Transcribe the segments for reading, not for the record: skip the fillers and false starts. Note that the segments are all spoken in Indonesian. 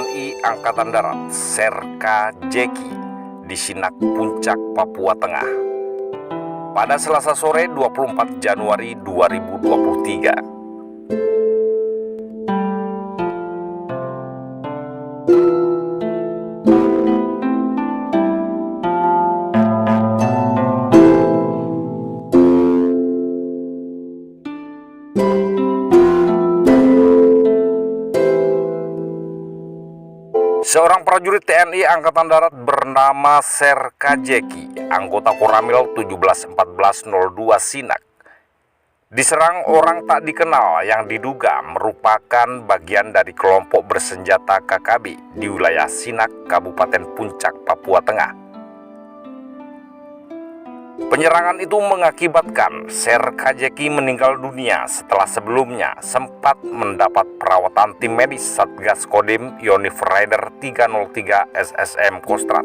TNI Angkatan Darat Serka Jeki di Sinak Puncak, Papua Tengah pada Selasa sore 24 Januari 2023. Seorang prajurit TNI Angkatan Darat bernama Serka Jeki, anggota Koramil 171402 Sinak, diserang orang tak dikenal yang diduga merupakan bagian dari kelompok bersenjata KKB di wilayah Sinak, Kabupaten Puncak, Papua Tengah. Penyerangan itu mengakibatkan Serka Jeki meninggal dunia setelah sebelumnya sempat mendapat perawatan tim medis Satgas Kodim Yonif Rider 303 SSM Kostrat.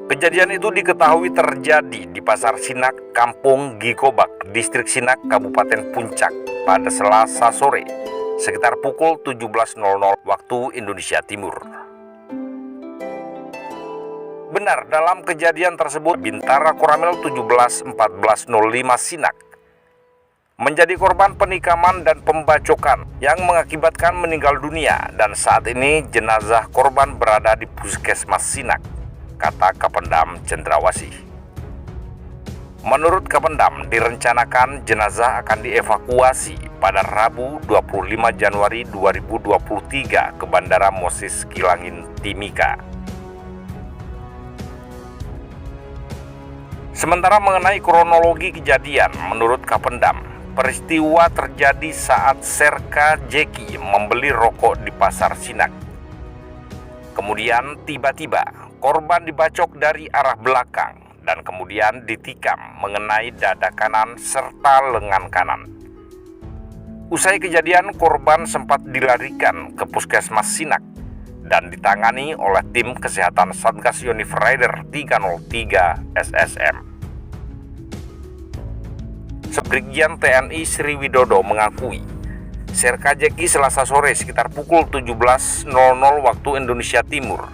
Kejadian itu diketahui terjadi di Pasar Sinak, Kampung Gikobak, Distrik Sinak, Kabupaten Puncak pada Selasa sore sekitar pukul 17.00 waktu Indonesia Timur. Benar, dalam kejadian tersebut Bintara Koramil 171405 Sinak menjadi korban penikaman dan pembacokan yang mengakibatkan meninggal dunia, dan saat ini jenazah korban berada di Puskesmas Sinak, kata Kapendam Cendrawasih. Menurut Kapendam, direncanakan jenazah akan dievakuasi pada Rabu 25 Januari 2023 ke Bandara Moses Kilangin, Timika. Sementara mengenai kronologi kejadian, menurut Kapendam, peristiwa terjadi saat Serka Jeki membeli rokok di Pasar Sinak. Kemudian tiba-tiba korban dibacok dari arah belakang dan kemudian ditikam mengenai dada kanan serta lengan kanan. Usai kejadian, korban sempat dilarikan ke Puskesmas Sinak dan ditangani oleh tim kesehatan Satgas Yonif Rider 303 SSM. Sebrigjen TNI Sri Widodo mengakui Serka Jeki Selasa sore sekitar pukul 17.00 waktu Indonesia Timur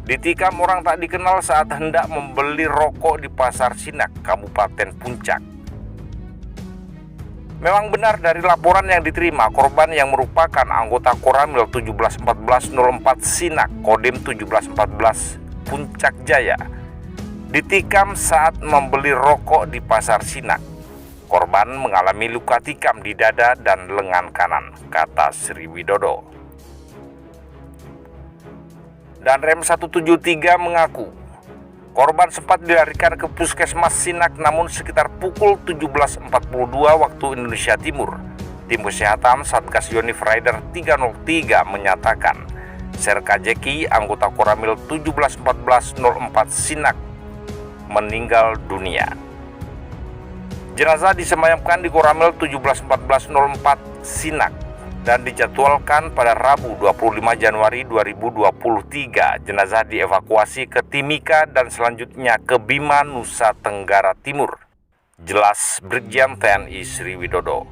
ditikam orang tak dikenal saat hendak membeli rokok di Pasar Sinak, Kabupaten Puncak. Memang benar dari laporan yang diterima, korban yang merupakan anggota Koramil 171404 Sinak, Kodim 1714 Puncak Jaya, ditikam saat membeli rokok di Pasar Sinak. Korban mengalami luka tikam di dada dan lengan kanan, kata Sri Widodo. Dan Rem 173 mengaku korban sempat dilarikan ke Puskesmas Sinak, namun sekitar pukul 17.42 waktu Indonesia Timur, tim kesehatan Satgas Yonif Rider 303 menyatakan Serka Jeki, anggota Koramil 171404 Sinak, meninggal dunia. Jenazah disemayamkan di Koramil 171404 Sinak dan dijadwalkan pada Rabu 25 Januari 2023. Jenazah dievakuasi ke Timika dan selanjutnya ke Bima, Nusa Tenggara Timur, jelas Brigjen TNI Sri Widodo.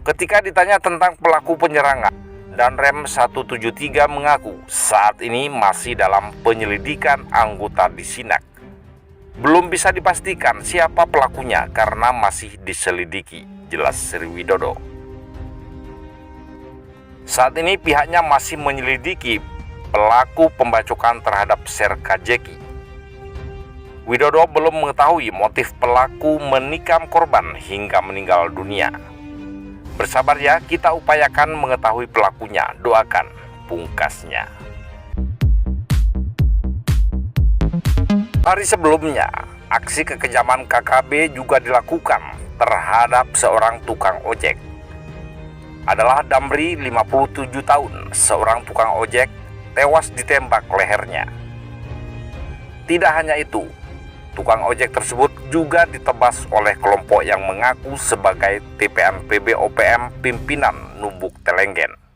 Ketika ditanya tentang pelaku penyerangan, dan Rem 173 mengaku saat ini masih dalam penyelidikan anggota di Sinak. Belum bisa dipastikan siapa pelakunya karena masih diselidiki, jelas Sri Widodo. Saat ini pihaknya masih menyelidiki pelaku pembacokan terhadap Serka Jeki. Widodo belum mengetahui motif pelaku menikam korban hingga meninggal dunia. Bersabar ya, kita upayakan mengetahui pelakunya, doakan, pungkasnya. Hari sebelumnya, aksi kekejaman KKB juga dilakukan terhadap seorang tukang ojek. Adalah Damri, 57 tahun, seorang tukang ojek tewas ditembak lehernya. Tidak hanya itu, tukang ojek tersebut juga ditebas oleh kelompok yang mengaku sebagai TPNPB OPM pimpinan Nubuk Telenggen.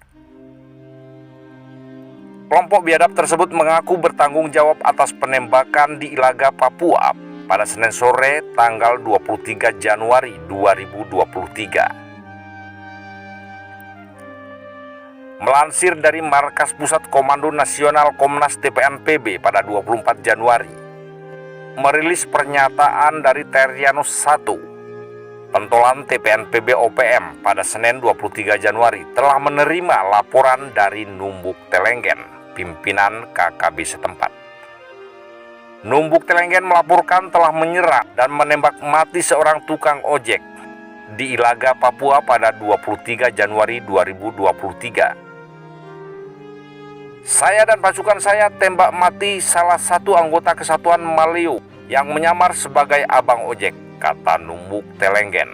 Kelompok biadab tersebut mengaku bertanggung jawab atas penembakan di Ilaga, Papua pada Senin sore tanggal 23 Januari 2023. Melansir dari Markas Pusat Komando Nasional Komnas TPNPB pada 24 Januari, merilis pernyataan dari Terianus 1, pentolan TPNPB OPM pada Senin 23 Januari telah menerima laporan dari Numbuk Telenggen, pimpinan KKB setempat. Numbuk Telenggen melaporkan telah menyerang dan menembak mati seorang tukang ojek di Ilaga, Papua pada 23 Januari 2023. Saya dan pasukan saya tembak mati salah satu anggota Kesatuan Maleo yang menyamar sebagai abang ojek, kata Numbuk Telenggen.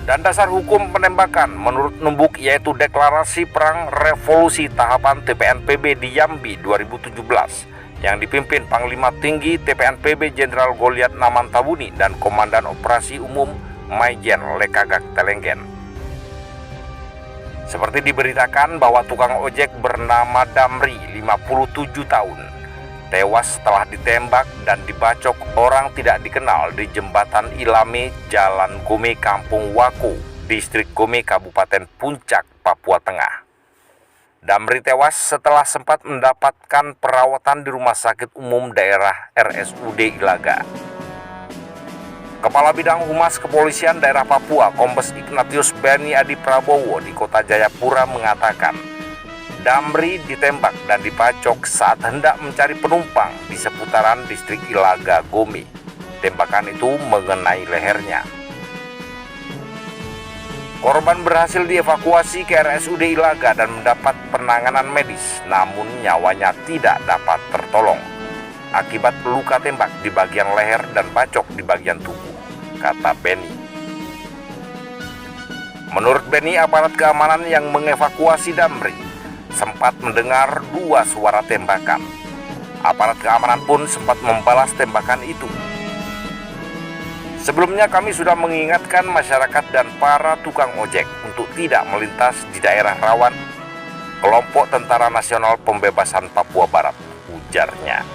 Dan dasar hukum penembakan menurut Numbuk yaitu Deklarasi Perang Revolusi Tahapan TPNPB di Jambi 2017 yang dipimpin Panglima Tinggi TPNPB Jenderal Goliat Namantabuni dan Komandan Operasi Umum Maijen Lekagak Telenggen. Seperti diberitakan bahwa tukang ojek bernama Damri, 57 tahun, tewas setelah ditembak dan dibacok orang tidak dikenal di Jembatan Ilame, Jalan Gome, Kampung Wako, Distrik Gome, Kabupaten Puncak, Papua Tengah. Damri tewas setelah sempat mendapatkan perawatan di Rumah Sakit Umum Daerah RSUD Ilaga. Kepala Bidang Humas Kepolisian Daerah Papua, Kombes Ignatius Beni Adi Prabowo di Kota Jayapura mengatakan, Damri ditembak dan dibacok saat hendak mencari penumpang di seputaran Distrik Ilaga Gome. Tembakan itu mengenai lehernya. Korban berhasil dievakuasi ke RSUD Ilaga dan mendapat penanganan medis, namun nyawanya tidak dapat tertolong akibat luka tembak di bagian leher dan bacok di bagian tubuh, kata Beni. Menurut Beni, aparat keamanan yang mengevakuasi Damri sempat mendengar 2 suara tembakan. Aparat keamanan pun sempat membalas tembakan itu. Sebelumnya kami sudah mengingatkan masyarakat dan para tukang ojek untuk tidak melintas di daerah rawan kelompok Tentara Nasional Pembebasan Papua Barat, ujarnya.